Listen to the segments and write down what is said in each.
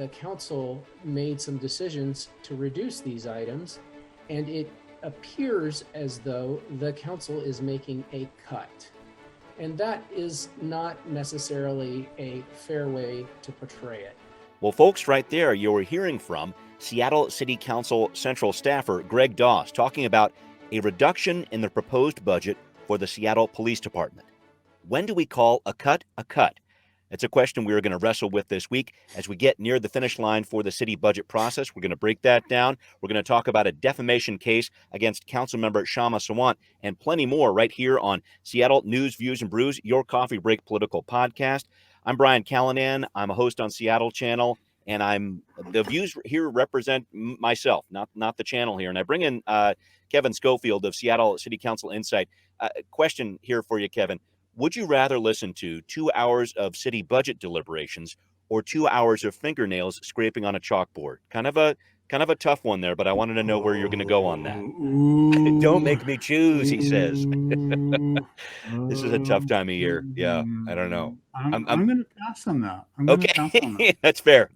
the council made some decisions to reduce these items, and it appears as though the council is making a cut. And that is not necessarily a fair way to portray it. Well, folks, right there, you're hearing from Seattle City Council Central staffer Greg Doss talking about a reduction in the proposed budget for the Seattle Police Department. When do we call a cut a cut? It's a question we're going to wrestle with this week as we get near the finish line for the city budget process. We're going to break that down. We're going to talk about a defamation case against Councilmember Shama Sawant and plenty more right here on Seattle News, Views, and Brews, your coffee break political podcast. I'm Brian Callanan. I'm a host on Seattle Channel, and the views here represent myself, not the channel here. And I bring in Kevin Schofield of Seattle City Council Insight. Question here for you, Kevin. Would you rather listen to 2 hours of city budget deliberations or 2 hours of fingernails scraping on a chalkboard? Kind of a tough one there, but I wanted to know where you're going to go on that. Don't make me choose, he says. This is a tough time of year. Yeah, I don't know. I'm going to pass on that. Okay, That's fair.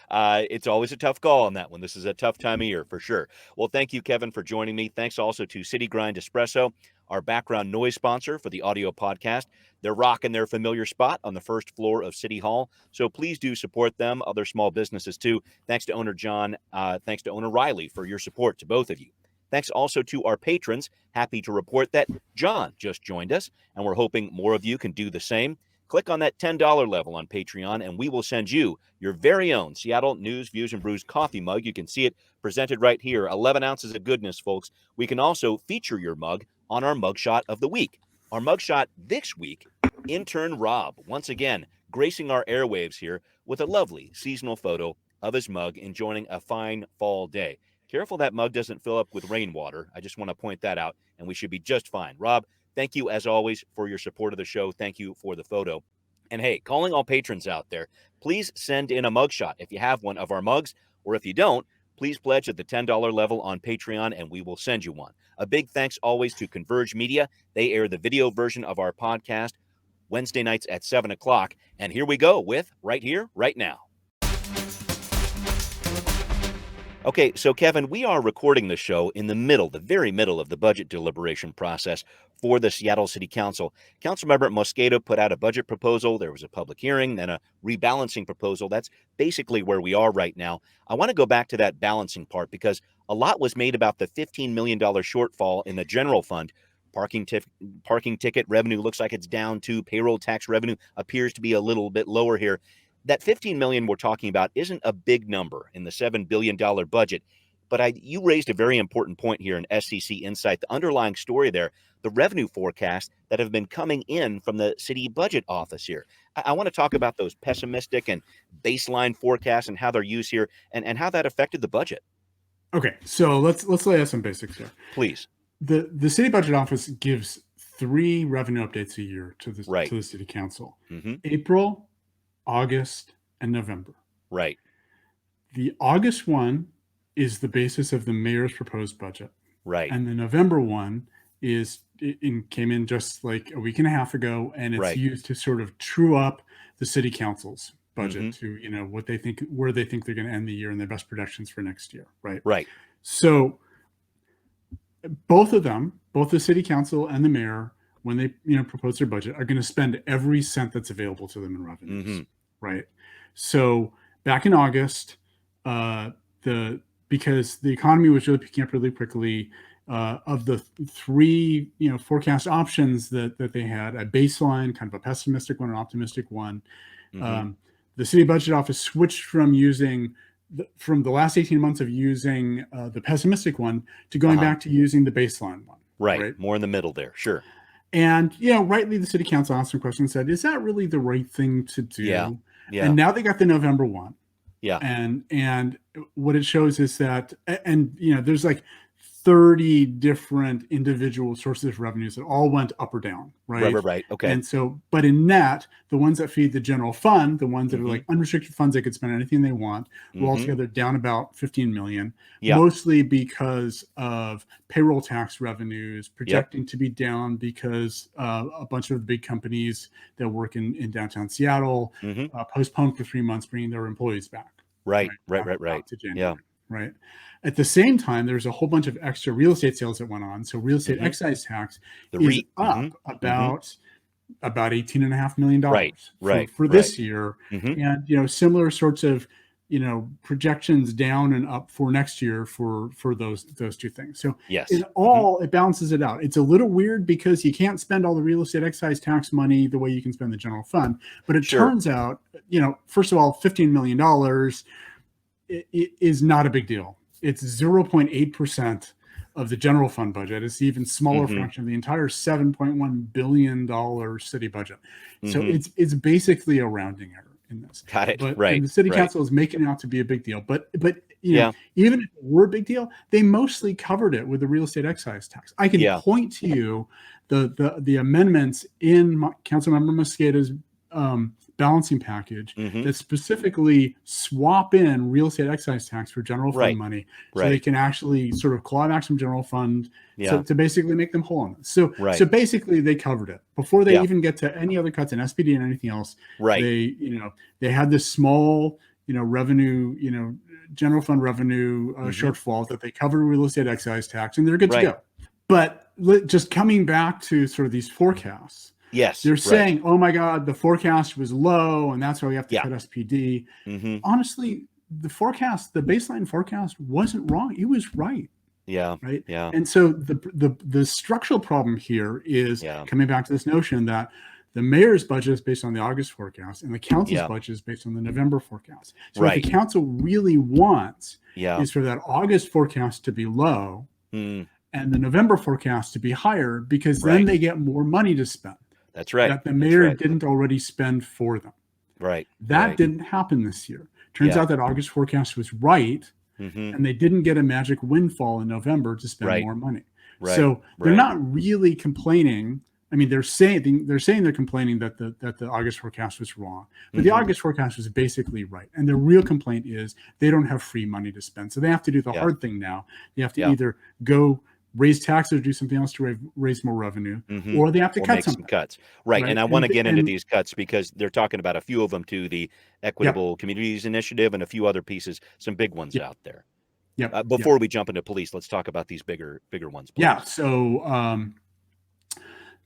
It's always a tough call on that one. This is a tough time of year for sure. Well, thank you, Kevin, for joining me. Thanks also to City Grind Espresso, our background noise sponsor for the audio podcast. They're rocking their familiar spot on the first floor of City Hall, so please do support them, other small businesses too. Thanks to owner John, thanks to owner Riley for your support to both of you. Thanks also to our patrons. Happy to report that John just joined us, and we're hoping more of you can do the same. Click on that $10 level on Patreon, and we will send you your very own Seattle News, Views, and Brews coffee mug. You can see it presented right here, 11 ounces of goodness, folks. We can also feature your mug on our mugshot of the week. Our mugshot this week, intern Rob, once again, gracing our airwaves here with a lovely seasonal photo of his mug enjoying a fine fall day. Careful that mug doesn't fill up with rainwater. I just want to point that out, and we should be just fine. Rob, thank you, as always, for your support of the show. Thank you for the photo. And hey, calling all patrons out there, please send in a mugshot if you have one of our mugs, or if you don't, please pledge at the $10 level on Patreon, and we will send you one. A big thanks always to Converge Media. They air the video version of our podcast Wednesday nights at 7 o'clock. And here we go with Right Here, Right Now. Okay, so Kevin, we are recording the show in the very middle of the budget deliberation process for the Seattle City Council. Councilmember Mosqueda put out a budget proposal. There was a public hearing, then a rebalancing proposal. That's basically where we are right now. I want to go back to that balancing part because a lot was made about the $15 million shortfall in the general fund. Parking ticket revenue looks like it's down too. Payroll tax revenue appears to be a little bit lower here. That $15 million we're talking about isn't a big number in the $7 billion budget, but you raised a very important point here in SCC Insight. The underlying story there, the revenue forecasts that have been coming in from the city budget office here. I want to talk about those pessimistic and baseline forecasts and how they're used here and how that affected the budget. Okay, so let's lay out some basics here. Please. The city budget office gives 3 revenue updates a year to the city council. Mm-hmm. April, August, and November. Right. The August one is the basis of the mayor's proposed budget. Right. And the November one came in just like a week and a half ago, and it's used to sort of true up the city council's budget to, where they think they're going to end the year and their best projections for next year. Right. Right. So both of them, both the city council and the mayor, when they propose their budget, are going to spend every cent that's available to them in revenues, right? So back in August, because the economy was really picking up really quickly, of the 3 forecast options that they had, a baseline, kind of a pessimistic one, an optimistic one. The city budget office switched from from the last 18 months of using the pessimistic one to going back to using the baseline one. Right. More in the middle there. Sure. And, rightly, the city council asked some questions and said, is that really the right thing to do? Yeah. And now they got the November one. Yeah. And what it shows is that, there's like 30 different individual sources of revenues that all went up or down, right? Right. Okay. And so, but in net, the ones that feed the general fund, the ones that are Mhm. like unrestricted funds they could spend anything they want, were Mhm. altogether down about 15 million, Yeah. mostly because of payroll tax revenues projecting to be down because a bunch of the big companies that work in downtown Seattle Mhm. postponed for 3 months bringing their employees back. Right. Back to Yeah. January. Right. At the same time, there's a whole bunch of extra real estate sales that went on. So real estate Mhm. excise tax The is REIT. up Mhm. about $18.5 million Right. for this year. Mhm. And, similar sorts of, projections down and up for next year for those two things. So Yes. in all, it balances it out. It's a little weird because you can't spend all the real estate excise tax money the way you can spend the general fund. But it Sure. turns out, first of all, $15 million is not a big deal. It's 0.8% of the general fund budget. It's an even smaller Mhm. fraction of the entire $7.1 billion city budget. So Mhm. it's basically a rounding error in this. Got it. And Right. the city Right. council is making it out to be a big deal. But Yeah. even if it were a big deal, they mostly covered it with the real estate excise tax. I can Yeah. point to you the amendments in Councilmember Mosqueda's balancing package Mhm. that specifically swap in real estate excise tax for general fund Right. money, so Right. they can actually sort of claw back some general fund Yeah. to basically make them whole on this. So Right. basically they covered it before they Yeah. even get to any other cuts in SPD and anything else. Right. They had this small revenue, general fund revenue Mhm. shortfall that they covered real estate excise tax, and they're good to Right. go. But just coming back to sort of these forecasts, Yes. they're Right. saying, oh my God, the forecast was low, and that's why we have to Yeah. cut SPD. Mhm. Honestly, the baseline forecast wasn't wrong. It was right. Yeah. Right. Yeah. And so the structural problem here is Yeah. coming back to this notion that the mayor's budget is based on the August forecast and the council's Yeah. budget is based on the November forecast. So Right. what the council really wants Yeah. is for that August forecast to be low Mm. and the November forecast to be higher, because then Right. they get more money to spend That's right. that the That's mayor right. didn't already spend for them. Right. That Right. didn't happen this year. Turns Yeah. out that August forecast was right, Mhm. and they didn't get a magic windfall in November to spend Right. more money. Right. So they're Right. not really complaining. I mean, they're saying they're complaining that the August forecast was wrong, but the Mhm. August forecast was basically right. And the real complaint is they don't have free money to spend, so they have to do the Yeah. hard thing now. They have to Yeah. either go raise taxes or do something else to raise more revenue, Mhm. or they have to Or cut make some something. cuts. Right. Right. And I want to get into And these cuts because they're talking about a few of them too, the Equitable Communities Initiative and a few other pieces, some big ones Yep. out there. Yep. Before we jump into police, let's talk about these bigger ones, please. Yeah. So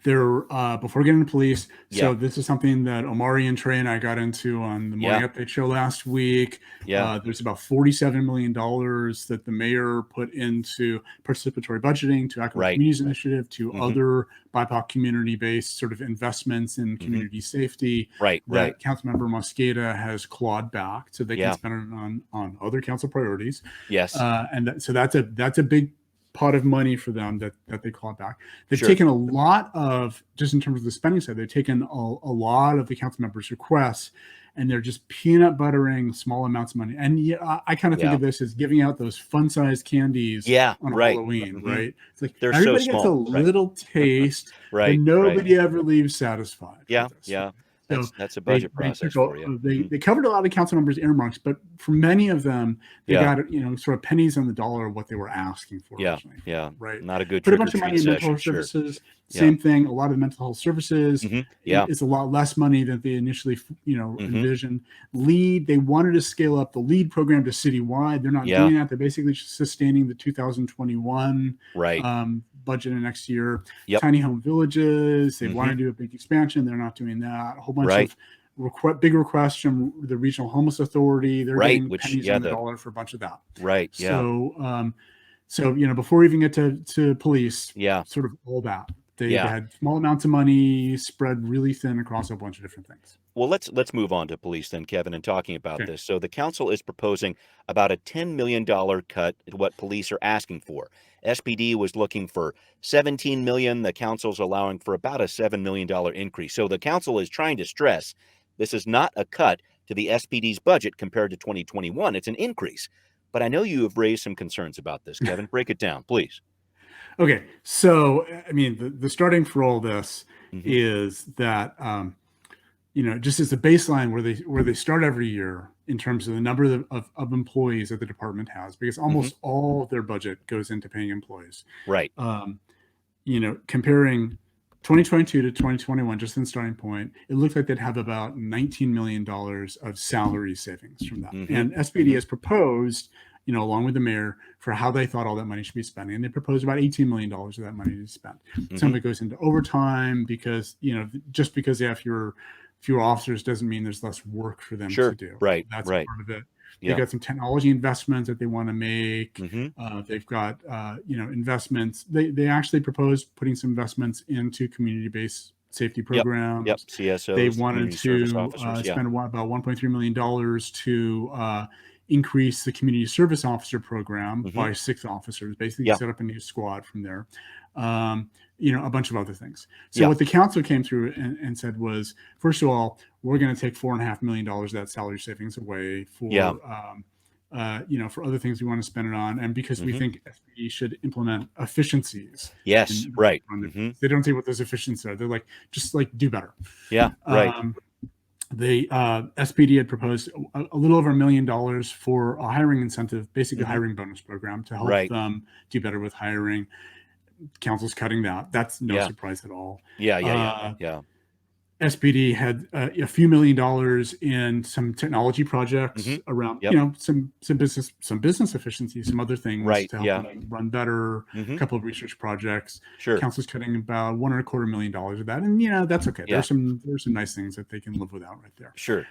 before getting to police, so Yeah. this is something that Omari and Trey and I got into on the Morning Yeah. Update show last week. Yeah. There's about $47 million that the mayor put into participatory budgeting, to Equitable Right. Communities Initiative, to Mhm. other BIPOC community-based sort of investments in community safety Right. Right. that Councilmember Mosqueda has clawed back so they Yeah. can spend it on other council priorities. Yes. So that's a big pot of money for them that they clawed back. They've Sure. taken a lot of, just in terms of the spending side, they've taken a lot of the council members' requests, and they're just peanut buttering small amounts of money. And yeah, I kind of think Yeah. of this as giving out those fun-sized candies Yeah. on Right. Halloween, Mhm. right? It's like They're so everybody gets a small. Right. little taste, but Right. Right. nobody ever leaves satisfied. with Yeah. this. Yeah. So That's a budget they process took for you. they covered a lot of council members' earmarks, but for many of them, they Yeah. got sort of pennies on the dollar of what they were asking for Yeah. originally. Yeah. Right. Not a good Put a trick or bunch of money treat in mental session. health Sure. services. Yeah. Same thing. A lot of mental health services. Mhm. Yeah. It's a lot less money than they initially, Mhm. envisioned. LEAD, they wanted to scale up the LEAD program to citywide. They're not Yeah. doing that. They're basically just sustaining the 2021 Right. budget in next year. Yep. Tiny home villages, they Mhm. want to do a big expansion. They're not doing that. A whole bunch Right. of big requests from the Regional Homeless Authority. They're Right, getting which- pennies yeah, on the the- dollar for a bunch of that. Right. Yeah. So before we even get to police, Yeah. sort of all that. They Yeah. had small amounts of money spread really thin across a bunch of different things. Well, let's move on to police then, Kevin, and talking about Okay. this. So the council is proposing about a $10 million cut to what police are asking for. SPD was looking for $17 million. The council's allowing for about a $7 million increase. So the council is trying to stress this is not a cut to the SPD's budget compared to 2021. It's an increase. but I know you have raised some concerns about this. Kevin, break it down, please. Okay, so I mean, the starting for all this is that just as a baseline where they start every year in terms of the number of employees that the department has, because almost all of their budget goes into paying employees. Right. Comparing 2022 to 2021, just in starting point, it looked like they'd have about $19 million of salary savings from that. And SPD has proposed, along with the mayor, for how they thought all that money should be spent. And they proposed about $18 million of that money to spend. Some of it goes into overtime because, just because they have fewer officers doesn't mean there's less work for them to do. Right. That's right. part of it. They've got some technology investments that they want to make. They've got, investments. They actually proposed putting some investments into community-based safety programs. Yep. CSOs. They wanted to spend about $1.3 million to increase the community service officer program by 6 officers, basically set up a new squad from there. A bunch of other things. So what the council came through and said was, first of all, we're going to take $4.5 million of that salary savings away for, for other things we want to spend it on. And because we think SPD should implement efficiencies. Yes. Right. They don't say what those efficiencies are. They're just do better. Yeah. Right. The SPD had proposed a little over $1 million for a hiring incentive, basically a hiring bonus program to help them do better with hiring. Council's cutting that. That's no surprise at all. Yeah. SPD had a few $1 million in some technology projects around, some business efficiency, some other things to help them run better. A couple of research projects. Sure. Council's cutting about $1.25 million of that, and that's okay. There's some nice things that they can live without right there. Sure.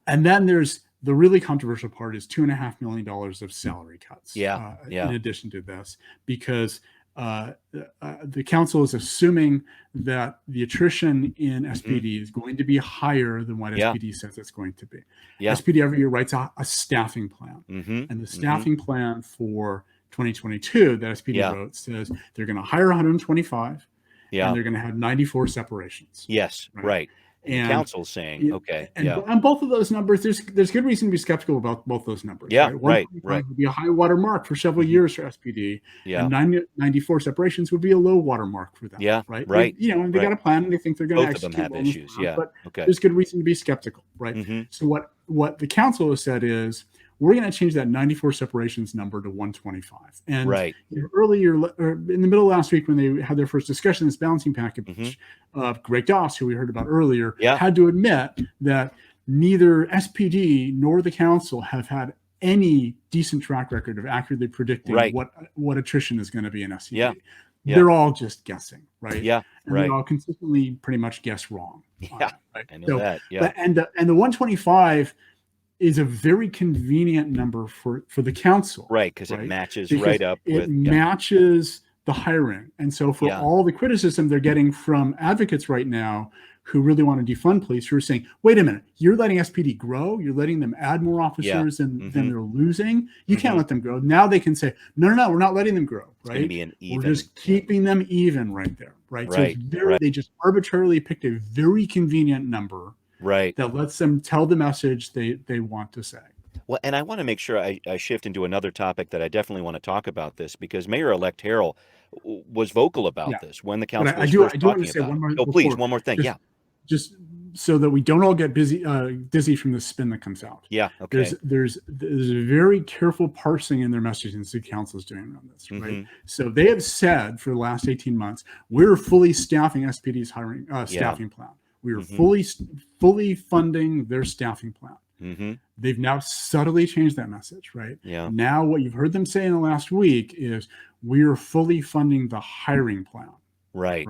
And then there's the really controversial part is $2.5 million of salary cuts. In addition to this, because the council is assuming that the attrition in SPD is going to be higher than what SPD says it's going to be. SPD every year writes a staffing plan, and the staffing plan for 2022 that SPD wrote says they're going to hire 125, and they're going to have 94 separations. Yes, right. And the council's saying, on both of those numbers, there's good reason to be skeptical about both those numbers. Right. Would be a high water mark for several years for SPD. And 94 separations would be a low water mark for them. Right. And they got a plan, and they think they're going to execute. Both of them have issues. But there's good reason to be skeptical. Right. So what the council has said is, we're going to change that 94 separations number to 125. And earlier, or in the middle of last week, when they had their first discussion, this balancing package, Greg Doss, who we heard about earlier, had to admit that neither SPD nor the council have had any decent track record of accurately predicting what attrition is going to be in SCD. They're all just guessing, right? And they all consistently pretty much guess wrong. I know that. And the 125 is a very convenient number for the council. Right, because it matches right up with... It matches the hiring. And so for all the criticism they're getting from advocates right now who really want to defund police, who are saying, wait a minute, you're letting SPD grow? You're letting them add more officers than they're losing? You can't let them grow. Now they can say, no, we're not letting them grow, right? We're just keeping them even right there, right? So they just arbitrarily picked a very convenient number that lets them tell the message they want to say. Well, and I want to make sure I shift into another topic that I definitely want to talk about this, because Mayor-elect Harrell was vocal about this when the council was first talking about it. Oh, please, one more thing. Just so that we don't all get dizzy from the spin that comes out. There's a very careful parsing in their messaging city council is doing on this, right? So they have said for the last 18 months, we're fully staffing SPD's hiring staffing plan. We are fully funding their staffing plan. They've now subtly changed that message, right? Now what you've heard them say in the last week is we are fully funding the hiring plan. Right.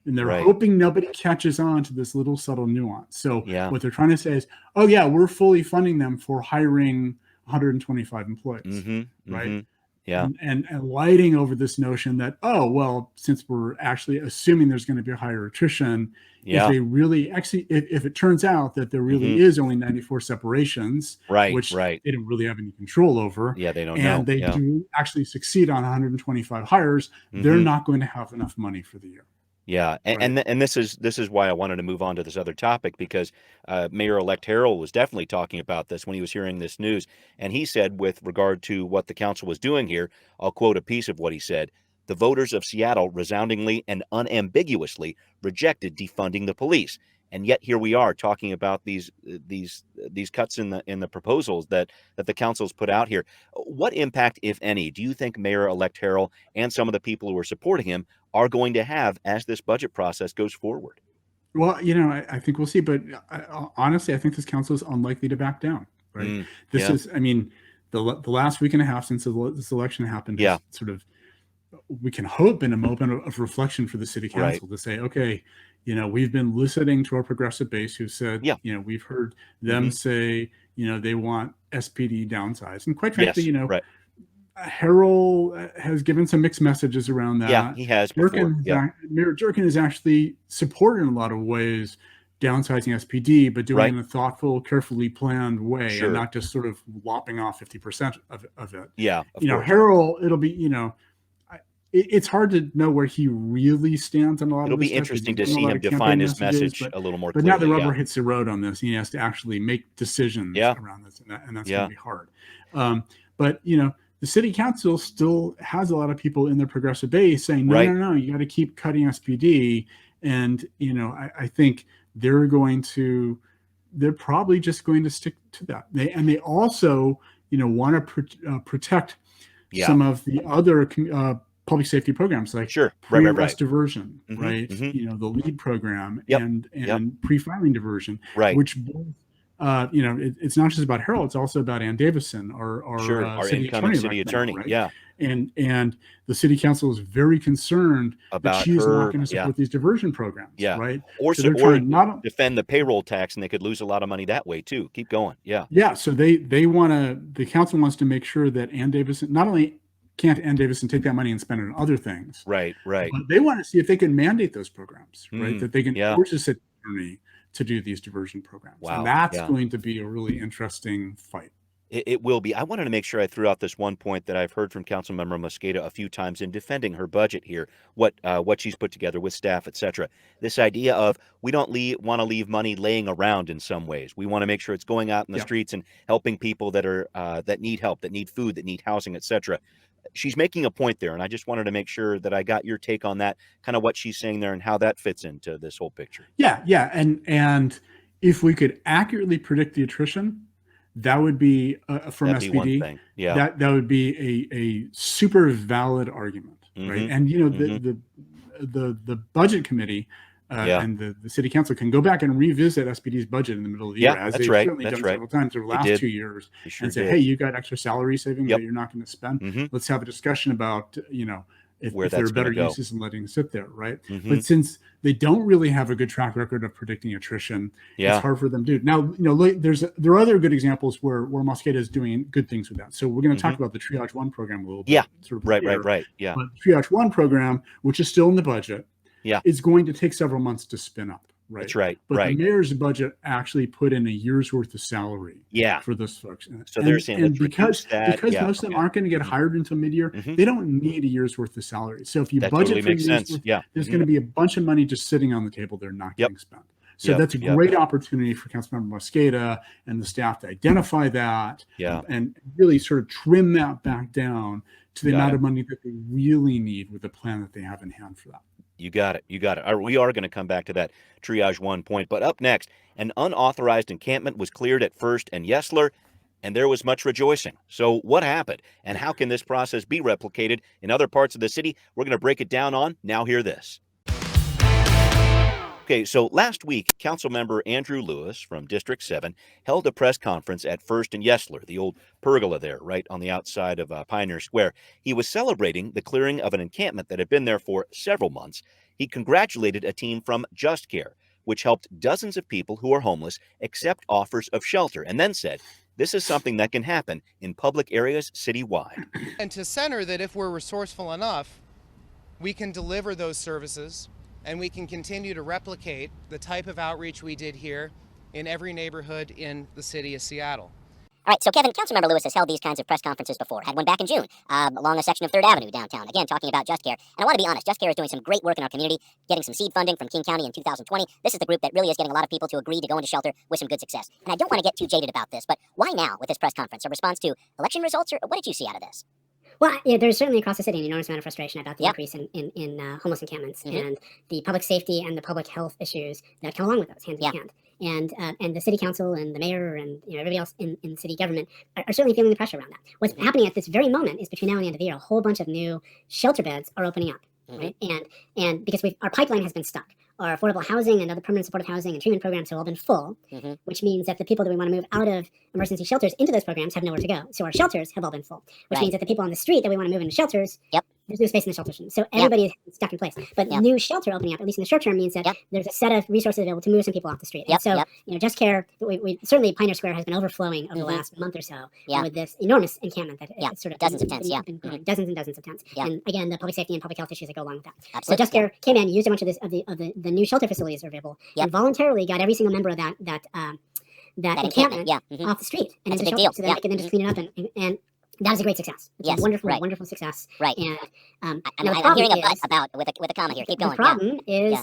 And they're hoping nobody catches on to this little subtle nuance. So what they're trying to say is, oh yeah, we're fully funding them for hiring 125 employees, right? And lighting over this notion that, oh, well, since we're actually assuming there's going to be a higher attrition, if they really actually, if it turns out that there really is only 94 separations, which they don't really have any control over, they don't and they do actually succeed on 125 hires, they're not going to have enough money for the year. Yeah, and this is why I wanted to move on to this other topic, because Mayor-elect Harrell was definitely talking about this when he was hearing this news, and he said, with regard to what the council was doing here, I'll quote a piece of what he said: "The voters of Seattle resoundingly and unambiguously rejected defunding the police, and yet here we are talking about these cuts in the proposals that the council's put out here." What impact, if any, do you think Mayor-elect Harrell and some of the people who are supporting him are going to have as this budget process goes forward? Well, I think we'll see. But honestly, I think this council is unlikely to back down. Right. This Yeah. is, I mean, the last week and a half since this election happened, Yeah. is sort of, we can hope, in a moment of reflection for the city council to say, okay, we've been listening to our progressive base who said, Yeah. we've heard them say, they want SPD downsized. And quite frankly, Yes. Right. Harrell has given some mixed messages around that. Yeah, he has before. Mayor Durkin has actually supported in a lot of ways downsizing SPD, but doing it in a thoughtful, carefully planned way, and not just sort of lopping off 50% of it. Yeah, Harrell, it'll be, it's hard to know where he really stands on a lot It'll of be this interesting stuff. to see him define his message a little more But clearly. now the rubber hits the road on this. He has to actually make decisions around this, and that's going to be hard. But, the city council still has a lot of people in their progressive base saying, no, you got to keep cutting SPD. And, I think they're probably just going to stick to that. They also, want to protect some of the other public safety programs, like pre-arrest diversion, right? The LEAD program and pre-filing diversion, which both, it's not just about Harrell, it's also about Ann Davison, our incoming city attorney. Right? And the city council is very concerned about that she's not going to support these diversion programs, right? Or defend the payroll tax, and they could lose a lot of money that way too. Keep going. Yeah. So the council wants to make sure that Ann Davison, not only can't Ann Davison take that money and spend it on other things, right, but they want to see if they can mandate those programs, right? That they can force the city attorney to do these diversion programs. Wow. And that's going to be a really interesting fight. It will be. I wanted to make sure I threw out this one point that I've heard from Councilmember Mosqueda a few times in defending her budget here, what she's put together with staff, etc. This idea of we don't want to leave money laying around in some ways. We want to make sure it's going out in the streets and helping people that are that need help, that need food, that need housing, etc. She's making a point there, and I just wanted to make sure that I got your take on that, kind of what she's saying there and how that fits into this whole picture. Yeah. And if we could accurately predict the attrition, that would be from That'd SPD. Be one thing. Yeah. That would be a super valid argument, right? And the budget committee and the city council can go back and revisit SPD's budget in the middle of the year, as they've certainly done several times over the last 2 years, and say, hey, you got extra salary savings that you're not going to spend. Let's have a discussion about, if there are better uses in letting it sit there, right? But since they don't really have a good track record of predicting attrition, it's hard for them to do. Now, there are other good examples where Mosqueda is doing good things with that. So we're going to talk about the Triage 1 program a little bit. Right. Yeah. But the Triage 1 program, which is still in the budget, is going to take several months to spin up. Right. That's right. But the mayor's budget actually put in a year's worth of salary for those folks. So they're saying because most of them aren't going to get hired until mid-year, they don't need a year's worth of salary. So if you budget for a year's worth, there's going to be a bunch of money just sitting on the table they're not getting spent. So that's a great opportunity for Councilmember Mosqueda and the staff to identify that and really sort of trim that back down to the amount of money that they really need with the plan that they have in hand for that. You got it. All right, we are going to come back to that Triage 1 point. But up next, an unauthorized encampment was cleared at First and Yesler, and there was much rejoicing. So what happened, and how can this process be replicated in other parts of the city? We're going to break it down on Now Hear This. Okay, so last week, Councilmember Andrew Lewis from District 7 held a press conference at First and Yesler, the old pergola there, right on the outside of Pioneer Square. He was celebrating the clearing of an encampment that had been there for several months. He congratulated a team from Just Care, which helped dozens of people who are homeless accept offers of shelter, and then said, this is something that can happen in public areas citywide. And to center that if we're resourceful enough, we can deliver those services and we can continue to replicate the type of outreach we did here in every neighborhood in the city of Seattle. All right, so Kevin, Councilmember Lewis has held these kinds of press conferences before. Had one back in June along a section of 3rd Avenue downtown, again, talking about Just Care. And I want to be honest, Just Care is doing some great work in our community, getting some seed funding from King County in 2020. This is the group that really is getting a lot of people to agree to go into shelter with some good success. And I don't want to get too jaded about this, but why now with this press conference? A response to election results, or what did you see out of this? Well, there's certainly across the city an enormous amount of frustration about the increase in homeless encampments and the public safety and the public health issues that come along with those, hand in hand. And the city council and the mayor and everybody else in city government are certainly feeling the pressure around that. What's happening at this very moment is between now and the end of the year, a whole bunch of new shelter beds are opening up, right? And because our pipeline has been stuck. Our affordable housing and other permanent supportive housing and treatment programs have all been full, which means that the people that we want to move out of emergency shelters into those programs have nowhere to go. So our shelters have all been full, which means that the people on the street that we want to move into shelters, there's no space in the shelters. So everybody is stuck in place. But new shelter opening up, at least in the short term, means that there's a set of resources available to move some people off the street. And so, Just Care, we certainly Pioneer Square has been overflowing over the last month or so with this enormous encampment that sort of dozens of tents, dozens and dozens of tents. And again, the public safety and public health issues that go along with that. Absolutely. So Just Care came in, used a bunch of the new shelter facilities that are available, and voluntarily got every single member of that encampment off the street and into shelters so that they can then just clean it up and that is a great success. It's a wonderful, wonderful success. Right. And I'm hearing about with a comma here. Keep going. The problem is,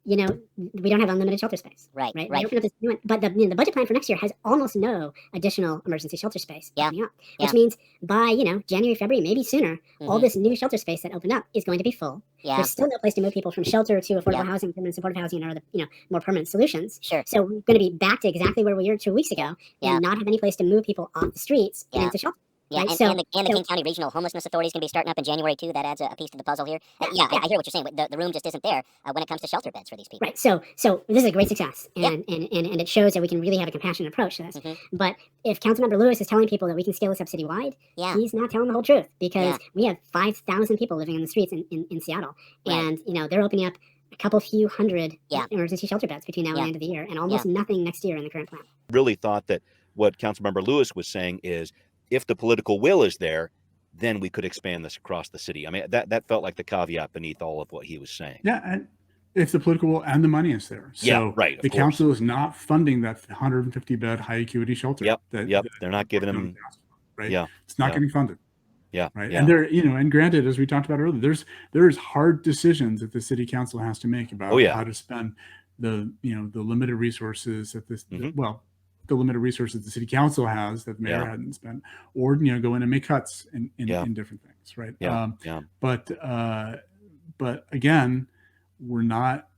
we don't have unlimited shelter space. Right. They open up this new one, but the budget plan for next year has almost no additional emergency shelter space coming up, which means by January, February, maybe sooner, all this new shelter space that opened up is going to be full. There's still no place to move people from shelter to affordable housing, permanent supportive housing, or other more permanent solutions. Sure. So we're going to be back to exactly where we were 2 weeks ago, and not have any place to move people off the streets and into shelter. Yeah, right? and the King County Regional Homelessness Authority is going to be starting up in January, too. That adds a piece to the puzzle here. I hear what you're saying. The room just isn't there when it comes to shelter beds for these people. Right. So this is a great success, and it shows that we can really have a compassionate approach to this. But if Councilmember Lewis is telling people that we can scale this up citywide, he's not telling the whole truth, because we have 5,000 people living in the streets in Seattle, and they're opening up a few hundred emergency shelter beds between now and the end of the year, and almost nothing next year in the current plan. Really thought that what Councilmember Lewis was saying is, if the political will is there, then we could expand this across the city. I mean, that felt like the caveat beneath all of what he was saying. Yeah, and if the political will and the money is there. So the council is not funding that 150-bed high acuity shelter. They're not giving them. Right. Yeah, it's not getting funded. Yeah. Right. Yeah. And there, and granted, as we talked about earlier, there's hard decisions that the city council has to make about how to spend the limited resources that this the limited resources the city council has that the mayor hadn't spent, or go in and make cuts in different things, right? But again, we're not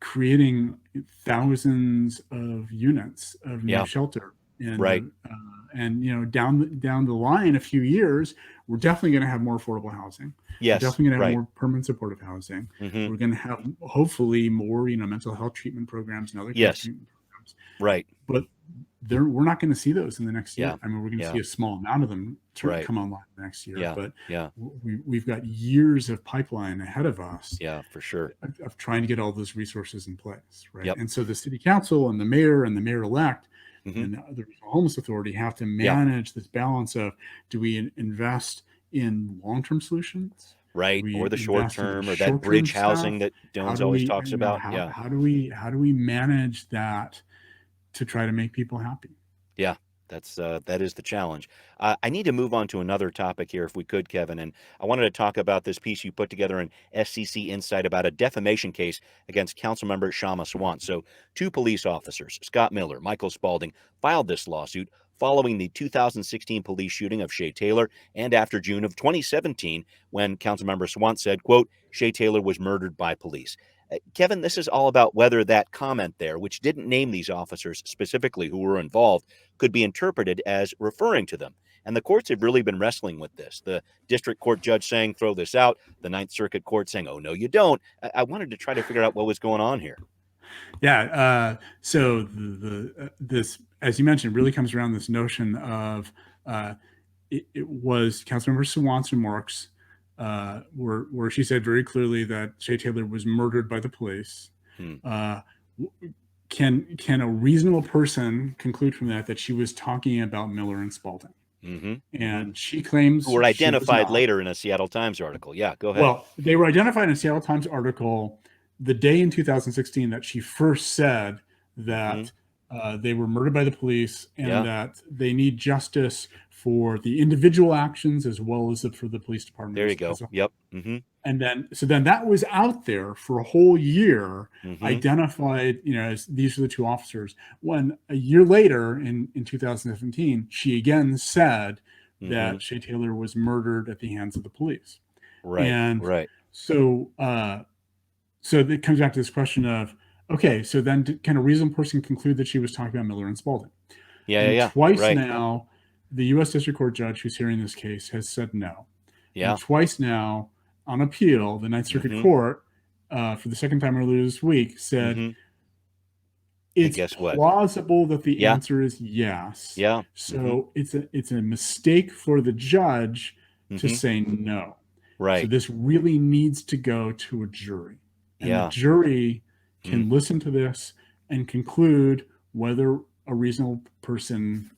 creating thousands of units of new shelter, and down the line a few years, we're definitely going to have more affordable housing. We're definitely going to have more permanent supportive housing. We're going to have hopefully more mental health treatment programs and other treatment programs. Right. But we're not going to see those in the next year. I mean, we're going to see a small amount of them come online next year. But we've got years of pipeline ahead of us. Yeah, for sure. Of trying to get all those resources in place. Right. And so the city council and the mayor-elect and the Regional Homeless Authority have to manage this balance of, do we invest in long-term solutions? Right. Or the short term, or that bridge housing that Dylan's always talks about. How do we manage that to try to make people happy? Yeah, that is the challenge. I need to move on to another topic here, if we could, Kevin. And I wanted to talk about this piece you put together in SCC Insight about a defamation case against Councilmember Shama Sawant. So 2 police officers, Scott Miller, Michael Spalding, filed this lawsuit following the 2016 police shooting of Shay Taylor, and after June of 2017, when Councilmember Sawant said, quote, Shay Taylor was murdered by police. Kevin, this is all about whether that comment there, which didn't name these officers specifically who were involved, could be interpreted as referring to them. And the courts have really been wrestling with this. The district court judge saying, throw this out. The Ninth Circuit court saying, oh, no, you don't. I wanted to try to figure out what was going on here. Yeah. So this, as you mentioned, really comes around this notion of it was Councilmember Sawant's remarks where she said very clearly that Shay Taylor was murdered by the police. Can a reasonable person conclude from that she was talking about Miller and Spalding? And she claims, who were identified later in a Seattle Times article. Yeah, go ahead. Well, they were identified in a Seattle Times article the day in 2016 that she first said that They were murdered by the police, and Yeah. that they need justice for the individual actions as well as for the police department. There you go. Yep. And then that was out there for a whole year, identified, as these are the two officers. When a year later in 2017, she again said that Shay Taylor was murdered at the hands of the police. Right. And right. so it comes back to this question of, okay, so then can a reasonable person conclude that she was talking about Miller and Spalding? Yeah. Twice right. now, the U.S. District Court judge who's hearing this case has said no. Yeah. And twice now, on appeal, the Ninth Circuit Court, for the second time earlier this week, said it's plausible that the answer is yes. Yeah. So it's a mistake for the judge to say no. Right. So this really needs to go to a jury. And the jury can listen to this and conclude whether a reasonable person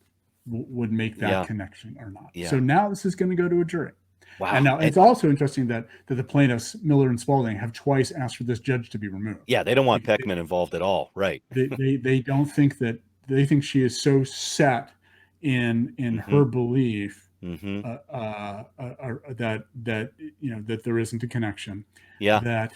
would make that connection or not. Yeah. So now this is going to go to a jury. Wow. And now it's also interesting that the plaintiffs, Miller and Spalding, have twice asked for this judge to be removed. Yeah, they don't want Peckman involved at all. Right. They don't think that, they think she is so set in her belief that there isn't a connection. Yeah.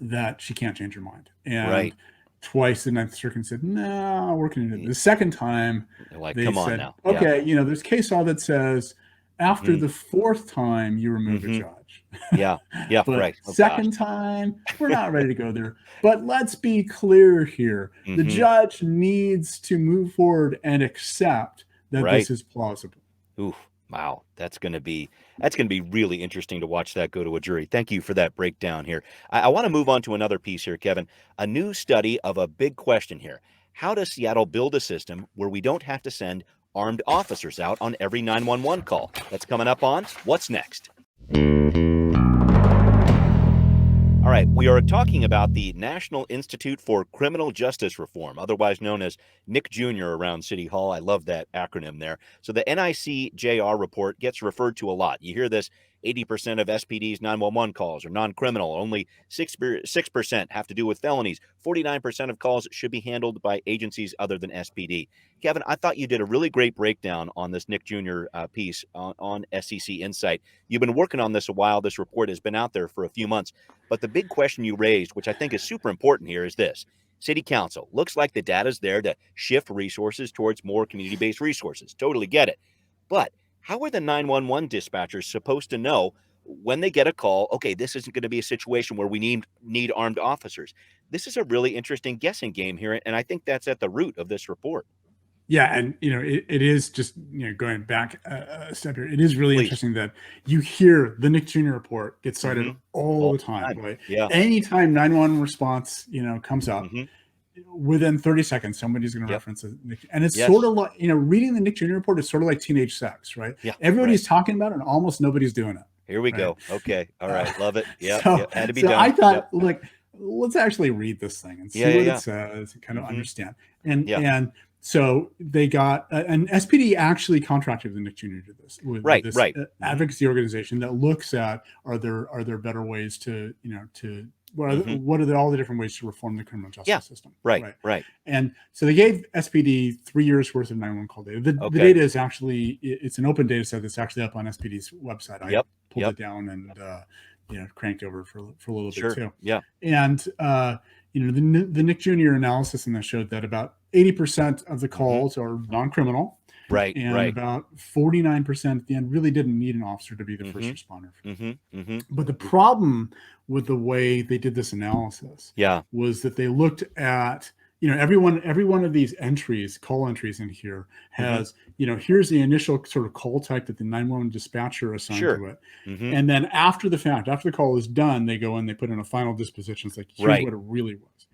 That she can't change her mind. And twice the Ninth Circuit said, no, we're going to do it. The second time, like, they come on said, now. Okay, there's case law that says after the fourth time you remove a judge. Yeah. But right. Second time, we're not ready to go there. But let's be clear here. The judge needs to move forward and accept that this is plausible. Oof. Wow, that's going to be really interesting to watch that go to a jury. Thank you for that breakdown here. I want to move on to another piece here, Kevin. A new study of a big question here. How does Seattle build a system where we don't have to send armed officers out on every 911 call? That's coming up on What's Next. All right, we are talking about the National Institute for Criminal Justice Reform, otherwise known as Nick Jr. around City Hall. I love that acronym there. So the NICJR report gets referred to a lot. You hear this, 80% of SPD's 911 calls are non-criminal. Only 6% have to do with felonies. 49% of calls should be handled by agencies other than SPD. Kevin, I thought you did a really great breakdown on this Nick Jr. Piece on SCC Insight. You've been working on this a while. This report has been out there for a few months. But the big question you raised, which I think is super important here, is this. City Council, looks like the data's there to shift resources towards more community-based resources. Totally get it. But how are the 911 dispatchers supposed to know when they get a call, okay, this isn't going to be a situation where we need armed officers? This is a really interesting guessing game here, and I think that's at the root of this report. Yeah, and it is just going back a step here. It is really interesting that you hear the Nick Jr. report get cited all the time. Right? Yeah. Anytime 911 response comes up, within 30 seconds somebody's going to reference it. And it's sort of like reading the Nick Jr. report is sort of like teenage sex, right? Yeah. Everybody's talking about it, and almost nobody's doing it. Here we go. Okay, all right, love it. Yeah, had to be so done. I thought, let's actually read this thing and see what it says and kind of understand. And so they got an SPD actually contracted with Nick Jr. to do this with this advocacy organization that looks at are there better ways to what are all the different ways to reform the criminal justice system. Right. And so they gave SPD 3 years worth of 911 call data. The data is actually it's an open data set that's actually up on SPD's website. I pulled it down and cranked over for a little bit too. Yeah. And the Nick Jr. analysis in that showed that about 80% of the calls are non-criminal. Right. And about 49% at the end really didn't need an officer to be the first responder. But the problem with the way they did this analysis was that they looked at, every one of these call entries in here has, here's the initial sort of call type that the 911 dispatcher assigned to it. And then after the fact, after the call is done, they go in, they put in a final disposition. It's like, here's what it really was.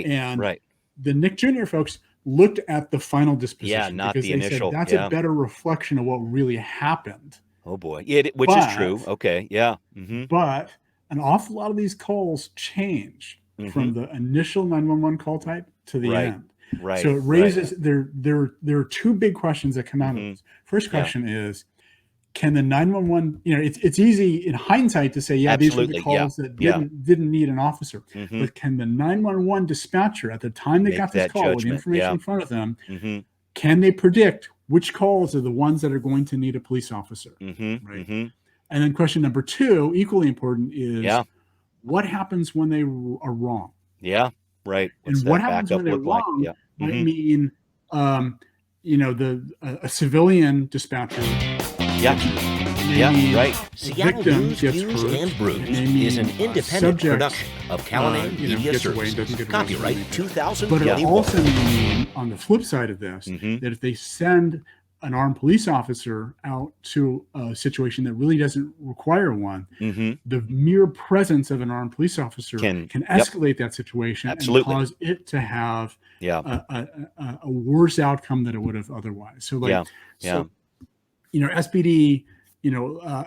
And the Nick Jr. folks looked at the final disposition. Not the initial. Said, that's a better reflection of what really happened. Oh boy. Yeah, which is true. Okay. Yeah. But an awful lot of these calls change from the initial 911 call type to the end. Right. So it raises there are two big questions that come out of this. First question is, can the 911, it's easy in hindsight to say, yeah, these were the Absolutely, yeah, calls that yeah. didn't need an officer. Mhm. But can the 911 dispatcher, at the time they Make got this that call with the judgment, information yeah. in front of them, Mhm. can they predict which calls are the ones that are going to need a police officer? Mhm. Right. Mhm. And then question number 2, equally important, is Yeah. what happens when they are wrong? Yeah. Right. What's And what that happens backup when they're look like? wrong Yeah. might Mhm. mean, a civilian dispatcher Yeah. Yeah, maybe right. Seattle victim News, gets Views, hurt, and Brews maybe is an a independent subject, production of Callahan Media gets away and Services. doesn't get Copyright arrested. 2021. But it also mean, on the flip side of this, Mhm. that if they send an armed police officer out to a situation that really doesn't require one, Mhm. the mere presence of an armed police officer Can- can yep. escalate that situation Absolutely. and cause it to have Yeah. a worse outcome than it would have otherwise. So, Yeah. so SPD,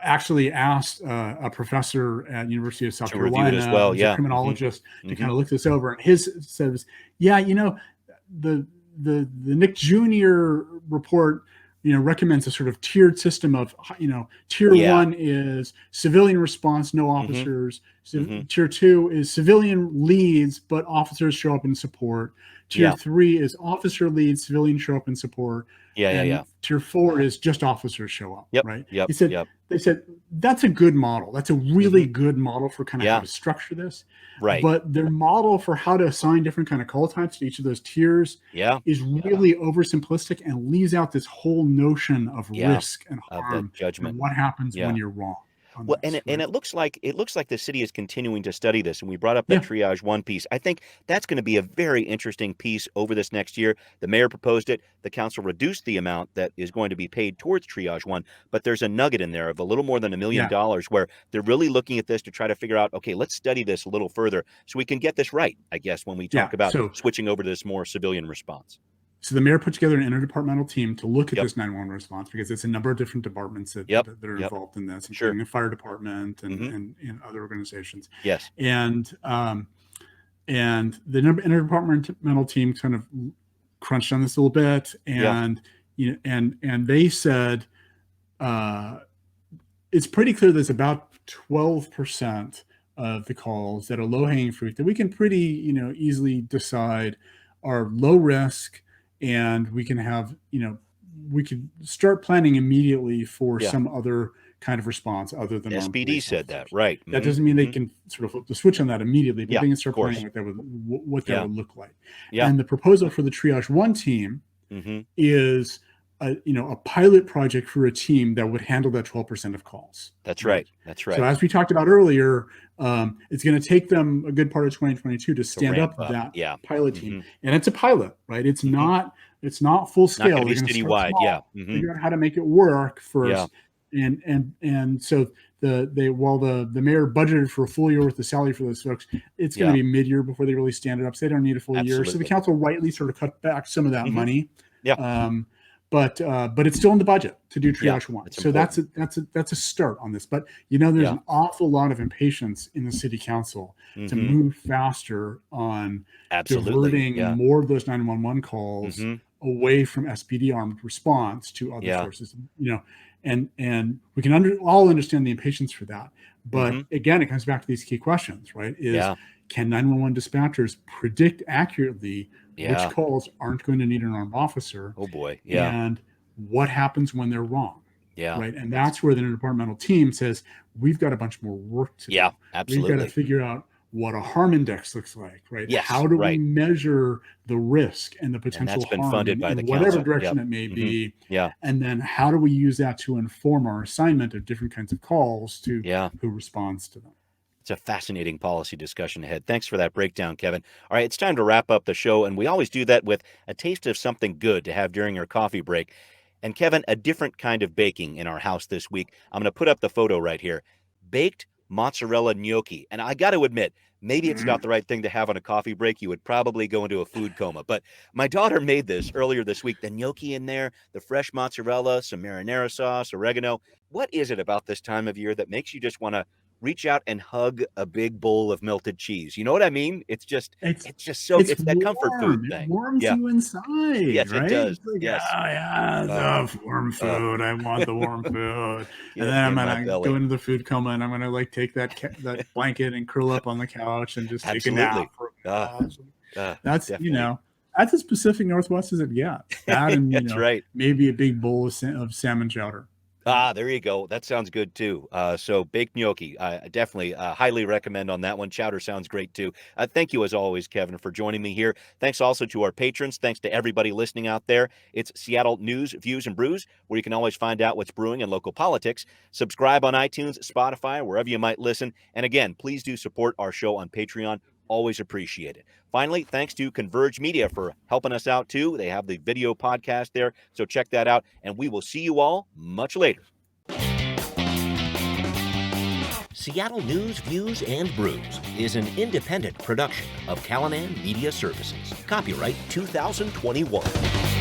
actually asked a professor at University of South To review Carolina, it as well, who's yeah. a criminologist, to Mhm. kind of look this over. And his says, yeah, the Nick Jr. report, recommends a sort of tiered system of, tier Yeah. 1 is civilian response, no officers. Mhm. Tier 2 is civilian leads, but officers show up in support. Tier Yeah. 3 is officer leads, civilians show up in support. Yeah. Yeah. And Yeah. tier 4 is just officers show up. Yep. Right. Yep. They said that's a good model. That's a really Mhm. good model for kind of Yeah. how to structure this. Right. But their model for how to assign different kind of call types to each of those tiers Yeah. is really oversimplistic and leaves out this whole notion of Yeah. risk and Of the harm judgment. and what happens Yeah. when you're wrong. on Well, this, and right? it looks like the city is continuing to study this, and we brought up Yeah. that triage 1 piece. I think that's going to be a very interesting piece over this next year. The mayor proposed it. The council reduced the amount that is going to be paid towards triage 1, but there's a nugget in there of a little more than $1 million where they're really looking at this to try to figure out, okay, let's study this a little further so we can get this right, I guess, when we talk about So switching over to this more civilian response. the mayor put together an interdepartmental team to look at Yep. this 911 response, because it's a number of different departments that Yep. are Yep. involved in this, Sure. including the fire department and, Mhm. and other organizations. Yes. And the interdepartmental team kind of crunched on this a little bit, and and they said it's pretty clear there's about 12% of the calls that are low-hanging fruit that we can pretty easily decide are low risk, and we can have we could start planning immediately for Yeah. some other kind of response other than armed SPD police said that, officers. right. That Mhm. doesn't mean they Mhm. can sort of flip the switch on that immediately, but Yeah, they can of start course. planning what that Yeah. would look like. Yeah. And the proposal for the triage 1 team Mhm. is a pilot project for a team that would handle that 12% of calls. That's right. That's right. So as we talked about earlier, it's going to take them a good part of 2022 to stand ramp up up. that Yeah. pilot team, Mhm. and it's a pilot, right? It's Mhm. not full Not scale. going to be They're gonna start citywide. small, Yeah. Mhm. figure out how to make it work first, Yeah. and so while the mayor budgeted for a full year worth of salary for those folks, it's going to Yeah. be mid-year before they really stand it up. So they don't need a full year. So the Absolutely. council rightly sort of cut back some of that Mhm. money. Yeah. But it's still in the budget to do Yeah, triage 1. it's So that's a start on this. But there's Yeah. an awful lot of impatience in the city council to Mhm. move faster on Absolutely. diverting Yeah. more of those 911 calls Mhm. away from SPD armed response to other Yeah. sources. And we can all understand the impatience for that. But Mhm. again, it comes back to these key questions, right? Yeah. Can 911 dispatchers predict accurately Yeah. which calls aren't going to need an armed officer? Oh boy. Yeah. And what happens when they're wrong? Yeah. Right. And that's where the interdepartmental team says, we've got a bunch more work to Yeah. do. We've Absolutely. got to figure out what a harm index looks like, right? Yes, How do right. we measure the risk and the potential that's been harm funded by the whatever council. direction Yep. it may Mhm. be? Yeah. And then how do we use that to inform our assignment of different kinds of calls to Yeah. who responds to them? It's a fascinating policy discussion ahead. Thanks for that breakdown, Kevin. All right, it's time to wrap up the show, and we always do that with a taste of something good to have during our coffee break. And Kevin, a different kind of baking in our house this week. I'm going to put up the photo right here. Baked mozzarella gnocchi. And I got to admit, maybe it's not the right thing to have on a coffee break. You would probably go into a food coma. But my daughter made this earlier this week. The gnocchi in there, the fresh mozzarella, some marinara sauce, oregano. What is it about this time of year that makes you just want to reach out and hug a big bowl of melted cheese. You know what I mean? It's just so it's it's that comfort food warm. thing. It warms Yeah. you inside. Yes, right? it does. It's like, Yes. warm food. I want the warm food. Get And then I'm in my gonna belly. go into the food coma, and I'm gonna like take that blanket and curl up on the couch and just take a nap. That's definitely. That's as Pacific Northwest as it gets. That and That's right. maybe a big bowl of salmon chowder. There you go. That sounds good too. So baked gnocchi, I definitely highly recommend on that one. Chowder sounds great too. Thank you as always, Kevin, for joining me here. Thanks also to our patrons. Thanks to everybody listening out there. It's Seattle News, Views, and Brews, where you can always find out what's brewing in local politics. Subscribe on iTunes, Spotify, wherever you might listen. And again, please do support our show on Patreon. Always appreciate it. Finally, thanks to Converge Media for helping us out too. They have the video podcast there, so check that out. And we will see you all much later. Seattle News, Views, and Brews is an independent production of Callanan Media Services. Copyright 2021.